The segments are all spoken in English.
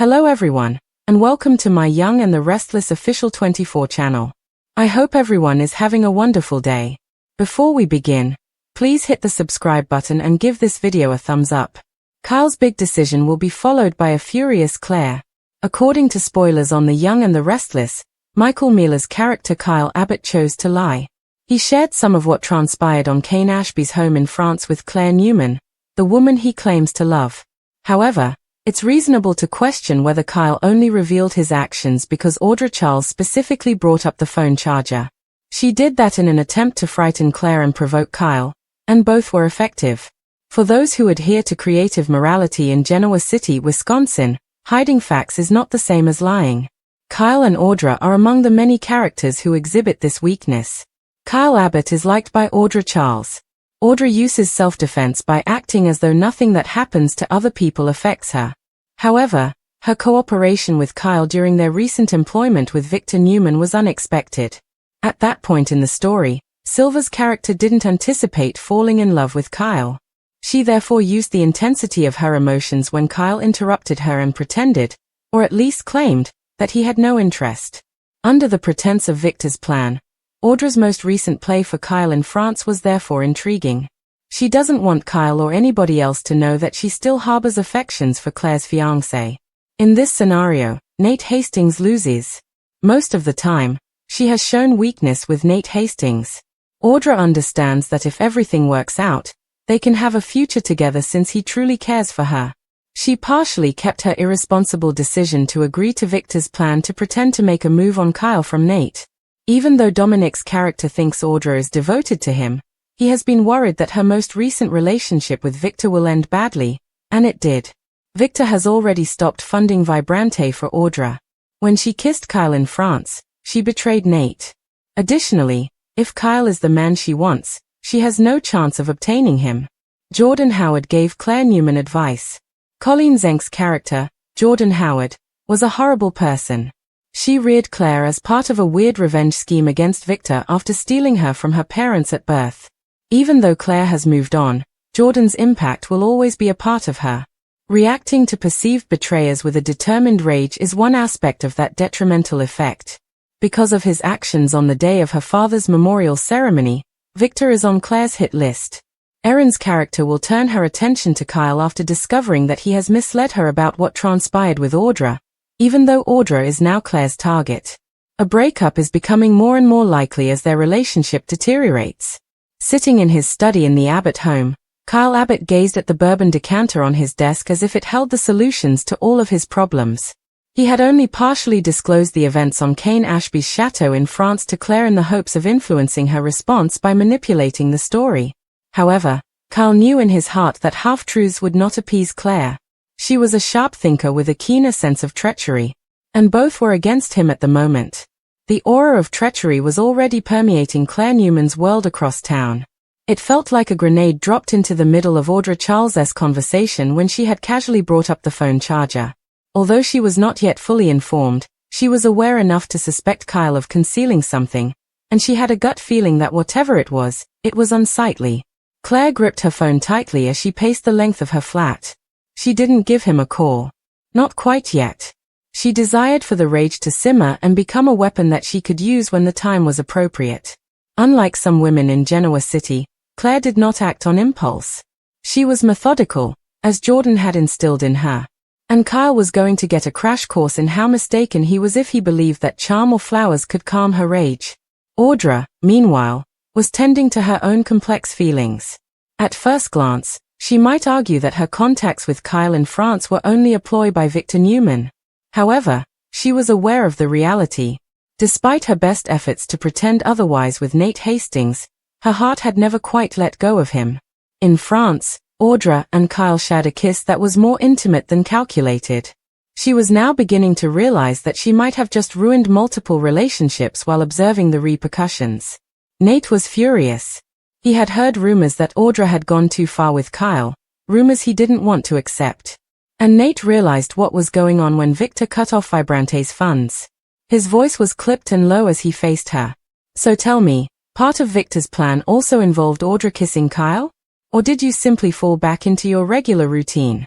Hello everyone, and welcome to my Young and the Restless official 24 channel. I hope everyone is having a wonderful day. Before we begin, please hit the subscribe button and give this video a thumbs up. Kyle's big decision will be followed by a furious Claire. According to spoilers on The Young and the Restless, Michael Meala's character Kyle Abbott chose to lie. He shared some of what transpired on Kane Ashby's home in France with Claire Newman, the woman he claims to love. However, it's reasonable to question whether Kyle only revealed his actions because Audra Charles specifically brought up the phone charger. She did that in an attempt to frighten Claire and provoke Kyle, and both were effective. For those who adhere to creative morality in Genoa City, Wisconsin, hiding facts is not the same as lying. Kyle and Audra are among the many characters who exhibit this weakness. Kyle Abbott is liked by Audra Charles. Audra uses self-defense by acting as though nothing that happens to other people affects her. However, her cooperation with Kyle during their recent employment with Victor Newman was unexpected. At that point in the story, Silva's character didn't anticipate falling in love with Kyle. She therefore used the intensity of her emotions when Kyle interrupted her and pretended, or at least claimed, that he had no interest. Under the pretense of Victor's plan, Audra's most recent play for Kyle in France was therefore intriguing. She doesn't want Kyle or anybody else to know that she still harbors affections for Claire's fiancé. In this scenario, Nate Hastings loses. Most of the time, she has shown weakness with Nate Hastings. Audra understands that if everything works out, they can have a future together since he truly cares for her. She partially kept her irresponsible decision to agree to Victor's plan to pretend to make a move on Kyle from Nate. Even though Dominic's character thinks Audra is devoted to him, he has been worried that her most recent relationship with Victor will end badly, and it did. Victor has already stopped funding Vibrante for Audra. When she kissed Kyle in France, she betrayed Nate. Additionally, if Kyle is the man she wants, she has no chance of obtaining him. Jordan Howard gave Claire Newman advice. Colleen Zenk's character, Jordan Howard, was a horrible person. She reared Claire as part of a weird revenge scheme against Victor after stealing her from her parents at birth. Even though Claire has moved on, Jordan's impact will always be a part of her. Reacting to perceived betrayers with a determined rage is one aspect of that detrimental effect. Because of his actions on the day of her father's memorial ceremony, Victor is on Claire's hit list. Erin's character will turn her attention to Kyle after discovering that he has misled her about what transpired with Audra, even though Audra is now Claire's target. A breakup is becoming more and more likely as their relationship deteriorates. Sitting in his study in the Abbott home, Kyle Abbott gazed at the bourbon decanter on his desk as if it held the solutions to all of his problems. He had only partially disclosed the events on Kane Ashby's chateau in France to Claire in the hopes of influencing her response by manipulating the story. However, Kyle knew in his heart that half-truths would not appease Claire. She was a sharp thinker with a keener sense of treachery, and both were against him at the moment. The aura of treachery was already permeating Claire Newman's world across town. It felt like a grenade dropped into the middle of Audra Charles's conversation when she had casually brought up the phone charger. Although she was not yet fully informed, she was aware enough to suspect Kyle of concealing something, and she had a gut feeling that whatever it was unsightly. Claire gripped her phone tightly as she paced the length of her flat. She didn't give him a call. Not quite yet. She desired for the rage to simmer and become a weapon that she could use when the time was appropriate. Unlike some women in Genoa City, Claire did not act on impulse. She was methodical, as Jordan had instilled in her. And Kyle was going to get a crash course in how mistaken he was if he believed that charm or flowers could calm her rage. Audra, meanwhile, was tending to her own complex feelings. At first glance, she might argue that her contacts with Kyle in France were only a ploy by Victor Newman. However, she was aware of the reality. Despite her best efforts to pretend otherwise with Nate Hastings, her heart had never quite let go of him. In France, Audra and Kyle shared a kiss that was more intimate than calculated. She was now beginning to realize that she might have just ruined multiple relationships while observing the repercussions. Nate was furious. He had heard rumors that Audra had gone too far with Kyle, rumors he didn't want to accept. And Nate realized what was going on when Victor cut off Vibrante's funds. His voice was clipped and low as he faced her. So tell me, part of Victor's plan also involved Audra kissing Kyle? Or did you simply fall back into your regular routine?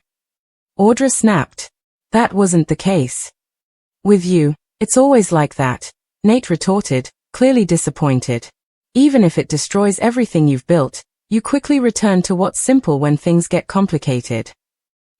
Audra snapped. That wasn't the case. With you, it's always like that, Nate retorted, clearly disappointed. Even if it destroys everything you've built, you quickly return to what's simple when things get complicated.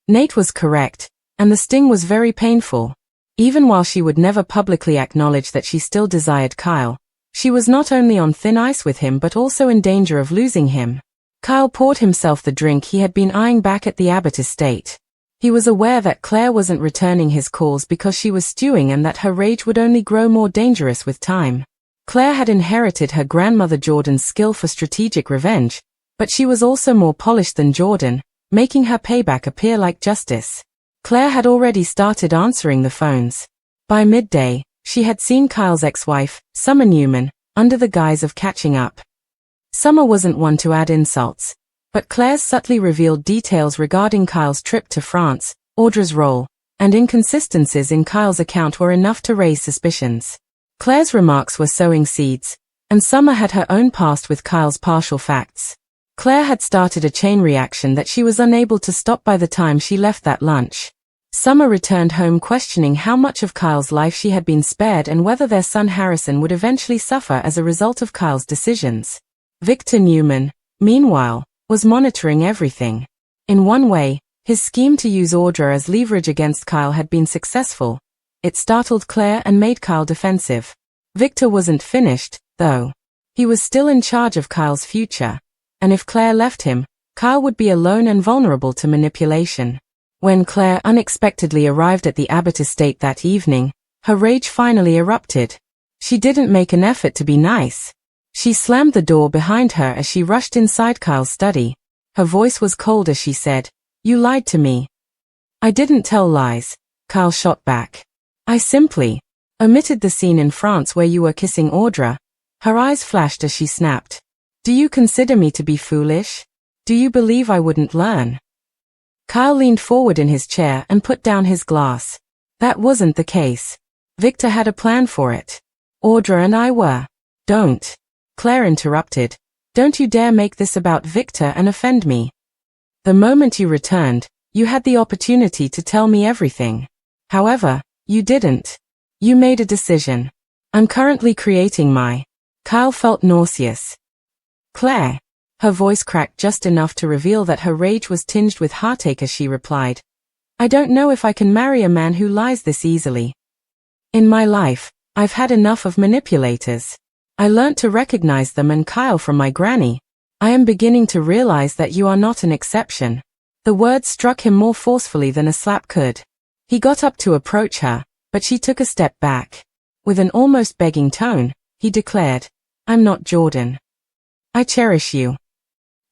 Nate was correct, and the sting was very painful. Even while she would never publicly acknowledge that she still desired Kyle, she was not only on thin ice with him but also in danger of losing him. Kyle poured himself the drink he had been eyeing back at the Abbott estate. He was aware that Claire wasn't returning his calls because she was stewing and that her rage would only grow more dangerous with time. Claire had inherited her grandmother Jordan's skill for strategic revenge, but she was also more polished than Jordan, making her payback appear like justice. Claire had already started answering the phones. By midday, she had seen Kyle's ex-wife, Summer Newman, under the guise of catching up. Summer wasn't one to add insults, but Claire subtly revealed details regarding Kyle's trip to France, Audra's role, and inconsistencies in Kyle's account were enough to raise suspicions. Claire's remarks were sowing seeds, and Summer had her own past with Kyle's partial facts. Claire had started a chain reaction that she was unable to stop by the time she left that lunch. Summer returned home questioning how much of Kyle's life she had been spared and whether their son Harrison would eventually suffer as a result of Kyle's decisions. Victor Newman, meanwhile, was monitoring everything. In one way, his scheme to use Audra as leverage against Kyle had been successful. It startled Claire and made Kyle defensive. Victor wasn't finished, though. He was still in charge of Kyle's future, and if Claire left him, Kyle would be alone and vulnerable to manipulation. When Claire unexpectedly arrived at the Abbott estate that evening, her rage finally erupted. She didn't make an effort to be nice. She slammed the door behind her as she rushed inside Kyle's study. Her voice was cold as she said, "You lied to me." "I didn't tell lies," Kyle shot back. "I simply omitted the scene in France where you were kissing Audra." Her eyes flashed as she snapped. "Do you consider me to be foolish? Do you believe I wouldn't learn?" Kyle leaned forward in his chair and put down his glass. "That wasn't the case. Victor had a plan for it. Audra and I were." "Don't," Claire interrupted. "Don't you dare make this about Victor and offend me. The moment you returned, you had the opportunity to tell me everything. However, you didn't. You made a decision. I'm currently creating my—" Kyle felt nauseous. "Claire." Her voice cracked just enough to reveal that her rage was tinged with heartache as she replied, "I don't know if I can marry a man who lies this easily. In my life, I've had enough of manipulators. I learnt to recognize them and Kyle from my granny. I am beginning to realize that you are not an exception." The words struck him more forcefully than a slap could. He got up to approach her, but she took a step back. With an almost begging tone, he declared, "I'm not Jordan. I cherish you."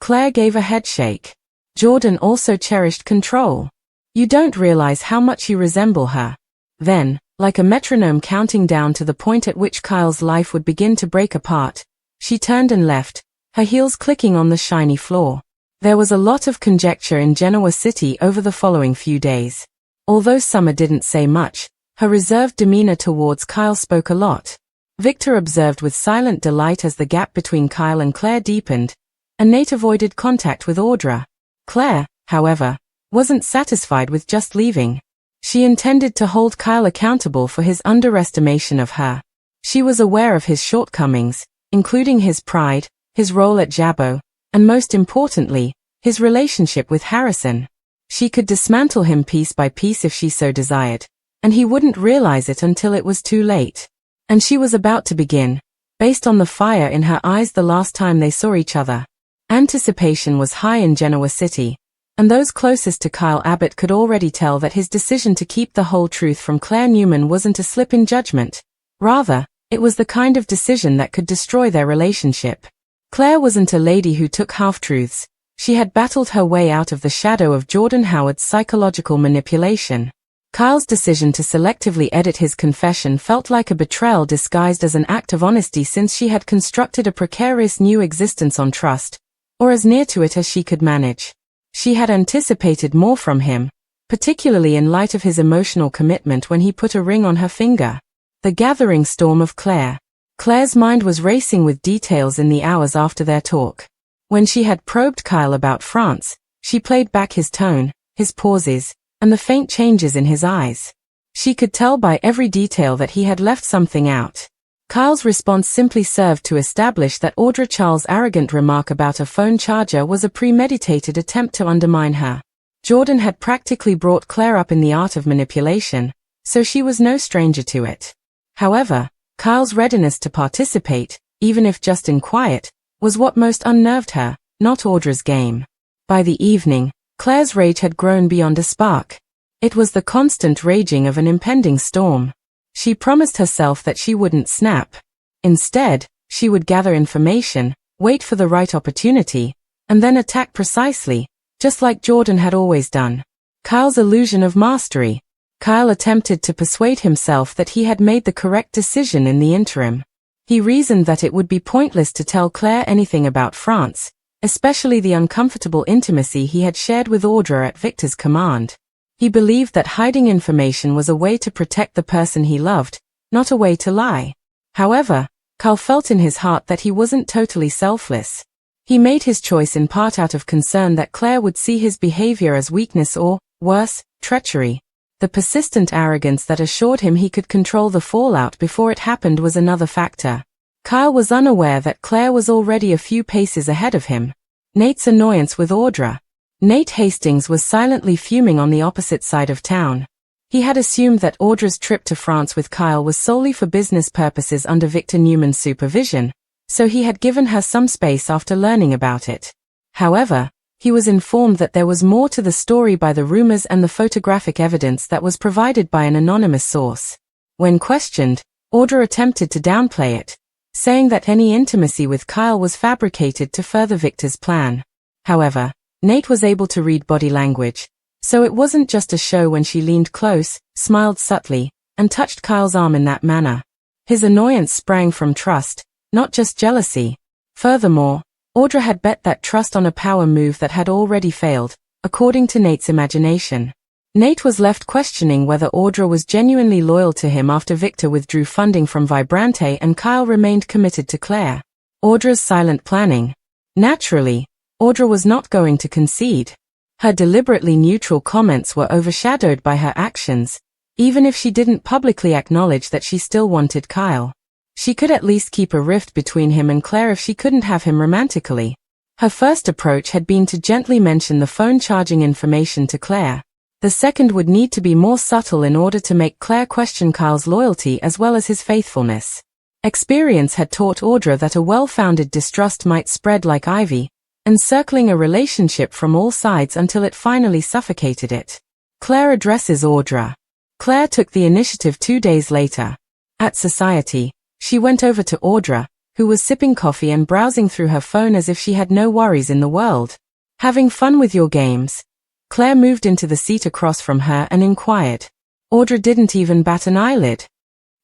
Claire gave a headshake. Jordan also cherished control. "You don't realize how much you resemble her." Then, like a metronome counting down to the point at which Kyle's life would begin to break apart, she turned and left, her heels clicking on the shiny floor. There was a lot of conjecture in Genoa City over the following few days. Although Summer didn't say much, her reserved demeanor towards Kyle spoke a lot. Victor observed with silent delight as the gap between Kyle and Claire deepened, and Nate avoided contact with Audra. Claire, however, wasn't satisfied with just leaving. She intended to hold Kyle accountable for his underestimation of her. She was aware of his shortcomings, including his pride, his role at Jabbo, and most importantly, his relationship with Harrison. She could dismantle him piece by piece if she so desired, and he wouldn't realize it until it was too late. And she was about to begin, based on the fire in her eyes the last time they saw each other. Anticipation was high in Genoa City, and those closest to Kyle Abbott could already tell that his decision to keep the whole truth from Claire Newman wasn't a slip in judgment. Rather, it was the kind of decision that could destroy their relationship. Claire wasn't a lady who took half-truths. She had battled her way out of the shadow of Jordan Howard's psychological manipulation. Kyle's decision to selectively edit his confession felt like a betrayal disguised as an act of honesty, since she had constructed a precarious new existence on trust, or as near to it as she could manage. She had anticipated more from him, particularly in light of his emotional commitment when he put a ring on her finger. The gathering storm of Claire. Claire's mind was racing with details in the hours after their talk. When she had probed Kyle about France, she played back his tone, his pauses, and the faint changes in his eyes. She could tell by every detail that he had left something out. Kyle's response simply served to establish that Audra Charles' arrogant remark about a phone charger was a premeditated attempt to undermine her. Jordan had practically brought Claire up in the art of manipulation, so she was no stranger to it. However, Kyle's readiness to participate, even if just in quiet, was what most unnerved her, not Audra's game. By the evening, Claire's rage had grown beyond a spark. It was the constant raging of an impending storm. She promised herself that she wouldn't snap. Instead, she would gather information, wait for the right opportunity, and then attack precisely, just like Jordan had always done. Kyle's illusion of mastery. Kyle attempted to persuade himself that he had made the correct decision in the interim. He reasoned that it would be pointless to tell Claire anything about France, especially the uncomfortable intimacy he had shared with Audra at Victor's command. He believed that hiding information was a way to protect the person he loved, not a way to lie. However, Kyle felt in his heart that he wasn't totally selfless. He made his choice in part out of concern that Claire would see his behavior as weakness or, worse, treachery. The persistent arrogance that assured him he could control the fallout before it happened was another factor. Kyle was unaware that Claire was already a few paces ahead of him. Nate's annoyance with Audra. Nate Hastings was silently fuming on the opposite side of town. He had assumed that Audra's trip to France with Kyle was solely for business purposes under Victor Newman's supervision, so he had given her some space after learning about it. However, he was informed that there was more to the story by the rumors and the photographic evidence that was provided by an anonymous source. When questioned, Audra attempted to downplay it, saying that any intimacy with Kyle was fabricated to further Victor's plan. However, Nate was able to read body language, so it wasn't just a show when she leaned close, smiled subtly, and touched Kyle's arm in that manner. His annoyance sprang from trust, not just jealousy. Furthermore, Audra had bet that trust on a power move that had already failed, according to Nate's imagination. Nate was left questioning whether Audra was genuinely loyal to him after Victor withdrew funding from Vibrante and Kyle remained committed to Claire. Audra's silent planning. Naturally, Audra was not going to concede. Her deliberately neutral comments were overshadowed by her actions, even if she didn't publicly acknowledge that she still wanted Kyle. She could at least keep a rift between him and Claire if she couldn't have him romantically. Her first approach had been to gently mention the phone charging information to Claire. The second would need to be more subtle in order to make Claire question Kyle's loyalty as well as his faithfulness. Experience had taught Audra that a well-founded distrust might spread like ivy, encircling a relationship from all sides until it finally suffocated it. Claire addresses Audra. Claire took the initiative 2 days later. At Society, she went over to Audra, who was sipping coffee and browsing through her phone as if she had no worries in the world. Having fun with your games? Claire moved into the seat across from her and inquired. Audra didn't even bat an eyelid.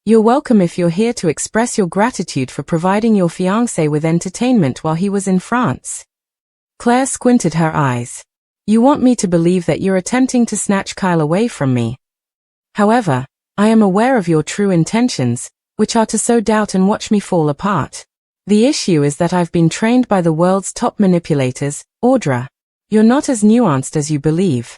You're welcome if you're here to express your gratitude for providing your fiancé with entertainment while he was in France. Claire squinted her eyes. You want me to believe that you're attempting to snatch Kyle away from me. However, I am aware of your true intentions, which are to sow doubt and watch me fall apart. The issue is that I've been trained by the world's top manipulators, Audra. You're not as nuanced as you believe.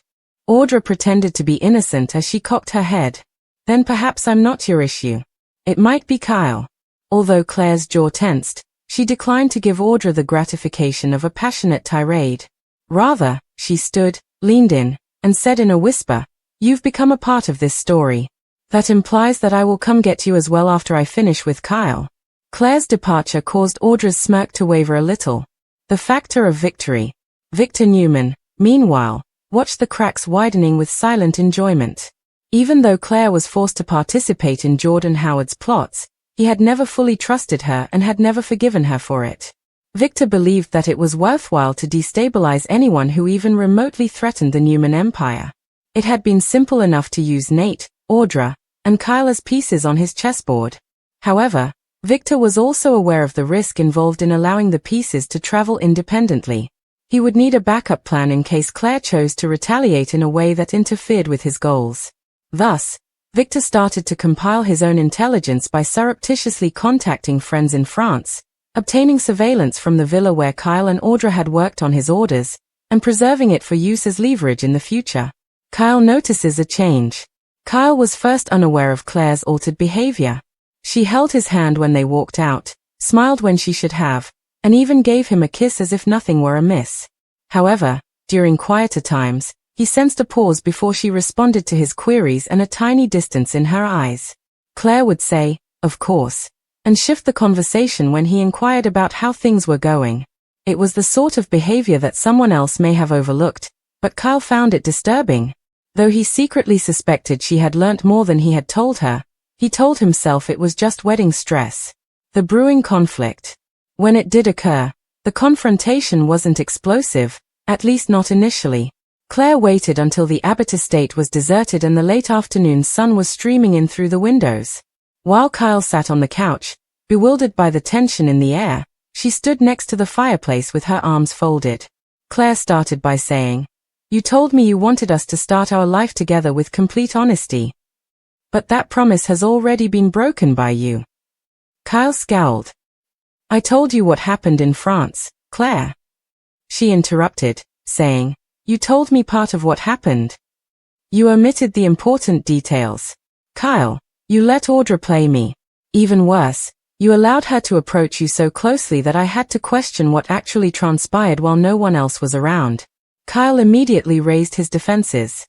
Audra pretended to be innocent as she cocked her head. Then perhaps I'm not your issue. It might be Kyle. Although Claire's jaw tensed, she declined to give Audra the gratification of a passionate tirade. Rather, she stood, leaned in, and said in a whisper, "You've become a part of this story. That implies that I will come get you as well after I finish with Kyle." Claire's departure caused Audra's smirk to waver a little. The factor of victory. Victor Newman, meanwhile, watched the cracks widening with silent enjoyment. Even though Claire was forced to participate in Jordan Howard's plots, he had never fully trusted her and had never forgiven her for it. Victor believed that it was worthwhile to destabilize anyone who even remotely threatened the Newman empire. It had been simple enough to use Nate, Audra, and Kyle as pieces on his chessboard. However, Victor was also aware of the risk involved in allowing the pieces to travel independently. He would need a backup plan in case Claire chose to retaliate in a way that interfered with his goals. Thus, Victor started to compile his own intelligence by surreptitiously contacting friends in France, obtaining surveillance from the villa where Kyle and Audra had worked on his orders, and preserving it for use as leverage in the future. Kyle notices a change. Kyle was first unaware of Claire's altered behavior. She held his hand when they walked out, smiled when she should have, and even gave him a kiss as if nothing were amiss. However, during quieter times, he sensed a pause before she responded to his queries and a tiny distance in her eyes. Claire would say, "Of course," and shift the conversation when he inquired about how things were going. It was the sort of behavior that someone else may have overlooked, but Kyle found it disturbing. Though he secretly suspected she had learnt more than he had told her, he told himself it was just wedding stress. The brewing conflict. When it did occur, the confrontation wasn't explosive, at least not initially. Claire waited until the Abbott estate was deserted and the late afternoon sun was streaming in through the windows. While Kyle sat on the couch, bewildered by the tension in the air, she stood next to the fireplace with her arms folded. Claire started by saying, "You told me you wanted us to start our life together with complete honesty. But that promise has already been broken by you." Kyle scowled. "I told you what happened in France, Claire." She interrupted, saying, "You told me part of what happened. You omitted the important details. Kyle, you let Audra play me. Even worse, you allowed her to approach you so closely that I had to question what actually transpired while no one else was around." Kyle immediately raised his defenses.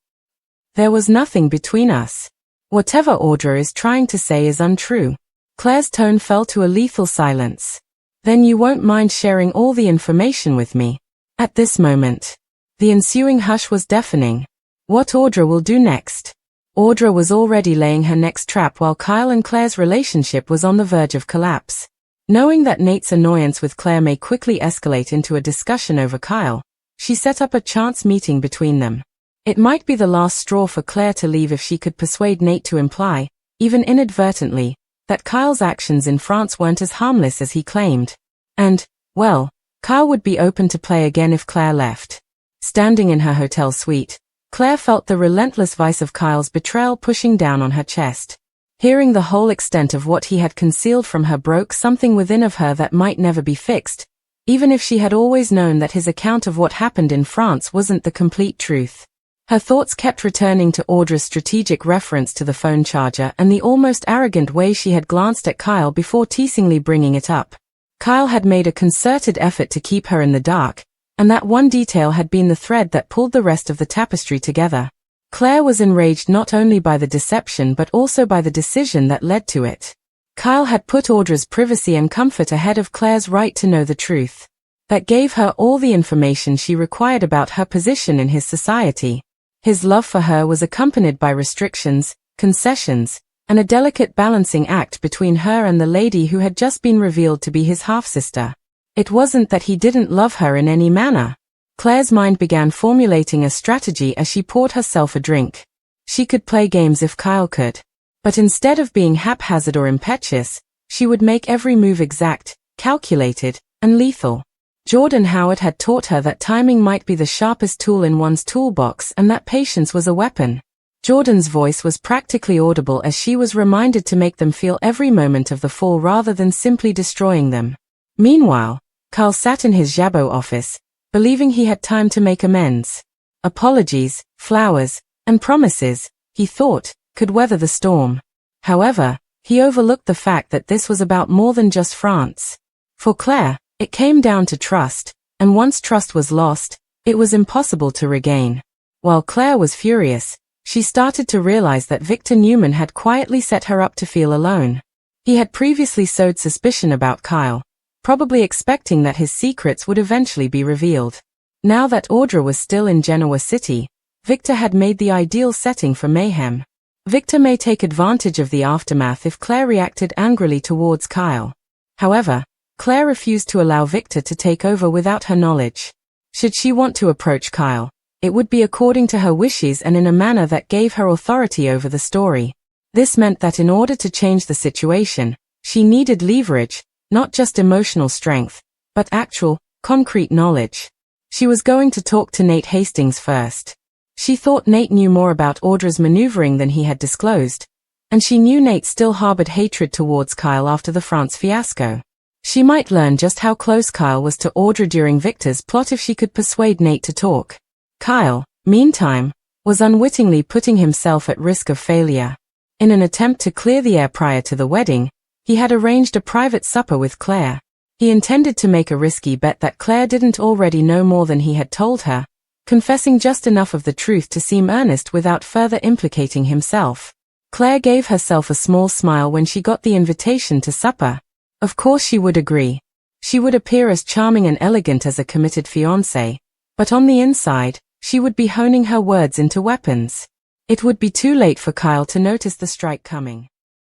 "There was nothing between us. Whatever Audra is trying to say is untrue." Claire's tone fell to a lethal silence. "Then you won't mind sharing all the information with me?" At this moment, the ensuing hush was deafening. What Audra will do next? Audra was already laying her next trap while Kyle and Claire's relationship was on the verge of collapse. Knowing that Nate's annoyance with Claire may quickly escalate into a discussion over Kyle, she set up a chance meeting between them. It might be the last straw for Claire to leave if she could persuade Nate to imply, even inadvertently, that Kyle's actions in France weren't as harmless as he claimed. And, well, Kyle would be open to play again if Claire left. Standing in her hotel suite, Claire felt the relentless vice of Kyle's betrayal pushing down on her chest. Hearing the whole extent of what he had concealed from her broke something within of her that might never be fixed, even if she had always known that his account of what happened in France wasn't the complete truth. Her thoughts kept returning to Audra's strategic reference to the phone charger and the almost arrogant way she had glanced at Kyle before teasingly bringing it up. Kyle had made a concerted effort to keep her in the dark, and that one detail had been the thread that pulled the rest of the tapestry together. Claire was enraged not only by the deception but also by the decision that led to it. Kyle had put Audra's privacy and comfort ahead of Claire's right to know the truth. That gave her all the information she required about her position in his society. His love for her was accompanied by restrictions, concessions, and a delicate balancing act between her and the lady who had just been revealed to be his half-sister. It wasn't that he didn't love her in any manner. Claire's mind began formulating a strategy as she poured herself a drink. She could play games if Kyle could. But instead of being haphazard or impetuous, she would make every move exact, calculated, and lethal. Jordan Howard had taught her that timing might be the sharpest tool in one's toolbox and that patience was a weapon. Jordan's voice was practically audible as she was reminded to make them feel every moment of the fall rather than simply destroying them. Meanwhile, Kyle sat in his Jabot office, believing he had time to make amends. Apologies, flowers, and promises, he thought, could weather the storm. However, he overlooked the fact that this was about more than just France. For Claire, it came down to trust, and once trust was lost, it was impossible to regain. While Claire was furious, she started to realize that Victor Newman had quietly set her up to feel alone. He had previously sowed suspicion about Kyle, probably expecting that his secrets would eventually be revealed. Now that Audra was still in Genoa City, Victor had made the ideal setting for mayhem. Victor may take advantage of the aftermath if Claire reacted angrily towards Kyle. However, Claire refused to allow Victor to take over without her knowledge. Should she want to approach Kyle, it would be according to her wishes and in a manner that gave her authority over the story. This meant that in order to change the situation, she needed leverage, not just emotional strength, but actual, concrete knowledge. She was going to talk to Nate Hastings first. She thought Nate knew more about Audra's maneuvering than he had disclosed, and she knew Nate still harbored hatred towards Kyle after the France fiasco. She might learn just how close Kyle was to Audra during Victor's plot if she could persuade Nate to talk. Kyle, meantime, was unwittingly putting himself at risk of failure. In an attempt to clear the air prior to the wedding, he had arranged a private supper with Claire. He intended to make a risky bet that Claire didn't already know more than he had told her, confessing just enough of the truth to seem earnest without further implicating himself. Claire gave herself a small smile when she got the invitation to supper. Of course she would agree. She would appear as charming and elegant as a committed fiancé, but on the inside, she would be honing her words into weapons. It would be too late for Kyle to notice the strike coming.